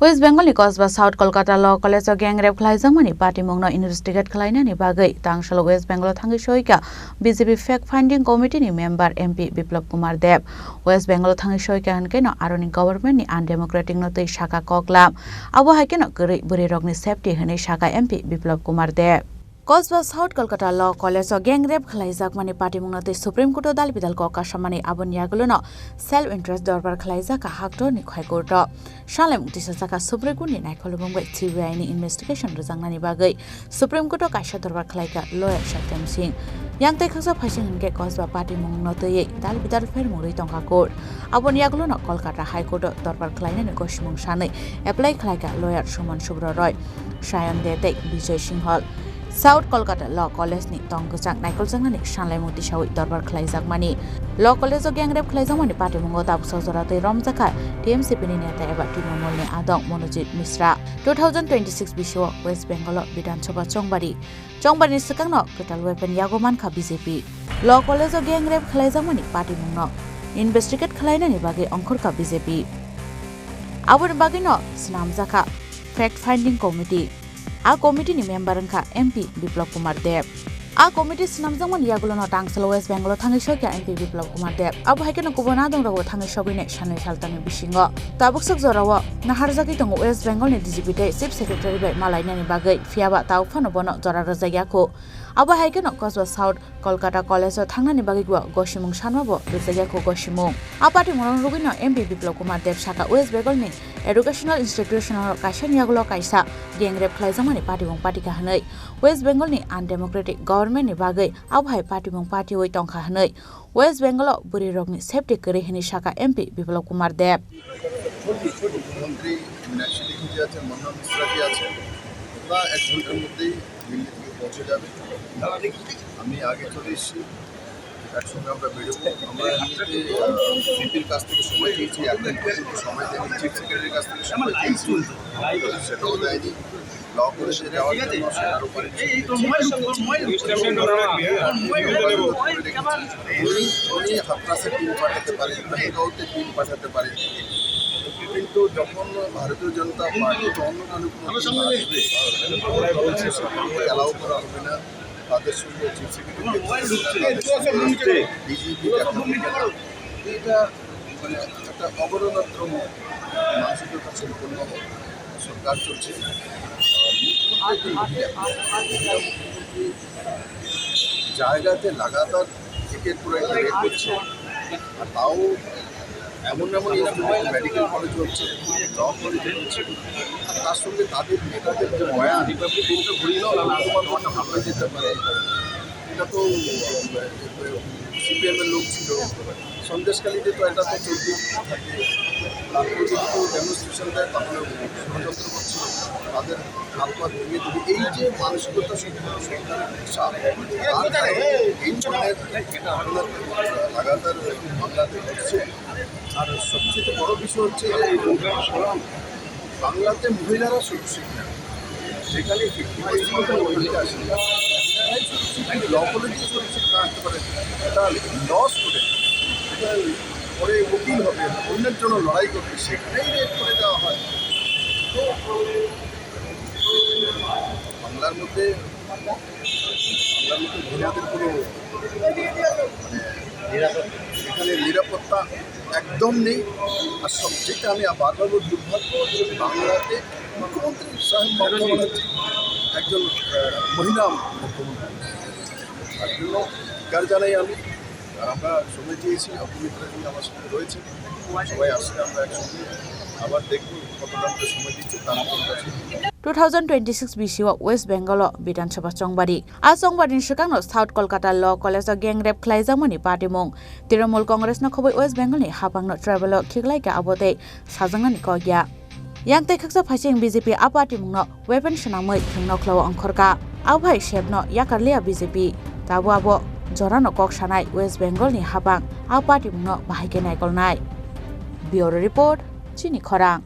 West Bengal ni Kosba South Kolkata Law College of GangRape Khlaijakmani Patimungno InvestigateKhlainani BagwiThangkha West Bengal Thangi Shoika BJP Fact Finding Committee ni member MP Biplab Kumar Dev West Bengal Thangi Shoika hankeno aroni government ni undemocratic no tei shaka koklam abo haikeno gori buri rogni safety hene shaka MP Biplab Kumar Dev Kosba South Kolkata Law College of GangRape Khlaijakmani Patimungno tei Supreme Court dal bidal ko kasamani abon yagulono self interest dorbar Khlaijaka hakto ni khaikurto Shalem tisaka Supreme Court ni naikolubungbai CBI ni investigation rojangnani bagai Supreme Court kaisa dorbar Khlaika lawyer Satyam Singh yang tei khasa phasing hingke Kosba Patimungno tei dal bidal fer murui tongka court abon yagulono Kolkata High Court dorbar Khlainani goshmung sanai apply Khlaika lawyer Suman Subra Roy Shayan Dete Vijay Singhal South Kolkata Law College ni tongkujang naikoljangnani sanlai muti sawi dorbar Khlaijakmani Law College of GangRape Khlaijakmani Patimungno tabsojora tei romjaka TMCP ni neta eba Tripura ni adong Monojit Misra 2026 bisho West Bengal Bidhan Sabha Chongbari ni sakangno ketal weapon yagomankha BJP Law College of GangRape Khlaijakmani Patimungno InvestigateKhlainani bage ongkhorkha BJP aboni bagino snamjaka Fact Finding Committee A committee ni member angka MP Biplab Kumar Dev. A committee sinamjangman yagulono tangsel West Bengal thangi shokia MP Biplab Kumar Dev. Abo haikeno kubona dong rago thangi shogine sanai saltani bisingo. Tabuksok jorawo naharjaki tongo West Bengal ni DGP te Chief Secretary bai malainani bagai fiaba tau phano bono jora rajayako. Abo haikeno Kosba South Kolkata College thangnani bagai gosimung sanwabo rajayako gosimung. Apati moron rugino MP Biplab Kumar Dev saka West Bengal ni educational institution kaisa yagulo kaisa GangRape Khlaijakmani Patimung Patika hanai West Bengal ni undemocratic government ni bagai abhai Patimung Pati oi tongkha hanai West Bengal buri rogni safety kare hini shaka MP Biplab Kumar Dev মন্ত্রী national লিখে আছেন মন্না মিশ্রা কি আছেন ওরা এক ঘন্টার মধ্যেই দিল্লি থেকে পৌঁছে যাবে আমি আগে চলে এসেছি একসঙ্গে আমরা বেরোবো আমরা এমনিতে সিপির কাছ থেকে সময় চেয়েছি একদিন পর্যন্ত সময় দেয়নি চিফ সেক্রেটারির কাছ থেকে সময় চেয়েছি সেটাও দেয়নি ল কলেজে যাওয়ার জন্য আরও উনি হাতরাসে টিম পাঠাতে পারেন মেহেগাঁওতে টিম পাঠাতে পারেন কিন্তু যখন ভারতীয় জনতা পার্টি বা অন্য কোনো অ্যালাউ করা হবে না তাদের সঙ্গে চিফ সেক্রেটারি বিজেপি এটা মানে একটা অবরোধাত্র মানসিকতা সম্পন্ন সরকার চলছে মুখ্যমন্ত্রী জায়গাতে লাগাতার একের পর এক রেড করছে আর তাও এমন মেডিকেল কলেজ হচ্ছে ল কলেজ হচ্ছে তার সঙ্গে তাদের নেতাদের যে বয়ান ভাবনা যেতে পারে এটা তো সিপিএমের লোক ছিল সন্দেশকালীতে তো এটা তো চলতে থাকে তারপরে যদি কেউ ডেমনস্ট্রেশন দেয় তাহলে ষড়যন্ত্র করছে তাদের হাত পা ভেঙে দেবে এই যে মানসিকতা সরকারের এই ধরনের লাগাতার বাংলাতে হচ্ছে আর সবচেয়ে বড় বিষয় হচ্ছে যে বাংলাতে মহিলারা সুরক্ষিত না সেখানে মহিলা আসে ল কলেজে সুরক্ষিত না আসতে পারে এটা লস করে এটা পরে উকিল হবে অন্যের জন্য লড়াই করবে সেখানেই রেট করে দেওয়া হয় তো বাংলার মধ্যে মহিলাদের কোনো এখানে নিরাপত্তা একদম নেই আর সবচেয়ে আমি বারবার দুর্ভাগ্য বাংলাতে মুখ্যমন্ত্রী সাহেব মমতা ব্যানার্জি একজন মহিলা মুখ্যমন্ত্রী তার জন্য কার জানাই আমি আর আমরা সময় চেয়েছি অপবিত্রাজি আমার সঙ্গে রয়েছে সবাই আসলে আমরা একসঙ্গে আবার দেখব কতটা সময় দিচ্ছে তার কাছে 2026 BCO West Bengal Bidhan Sabha Chongbari A Chongbari ni sakangno South Kolkata Law College of GangRape Khlaijakmani Patimung Trinamool Congress na khoboi West Bengal ni hapangno travel Khlaiga abote sajangnani kogya yang tei khaksa phasing BJP a Patimungno weapon sanamoi thungno khlaw angkhorka abhai shebno yakarlia BJP tabo abo jorano kok sanai West Bengal ni hapang a Patimungno bahaike naikolnai Bureau Report Chini Khorang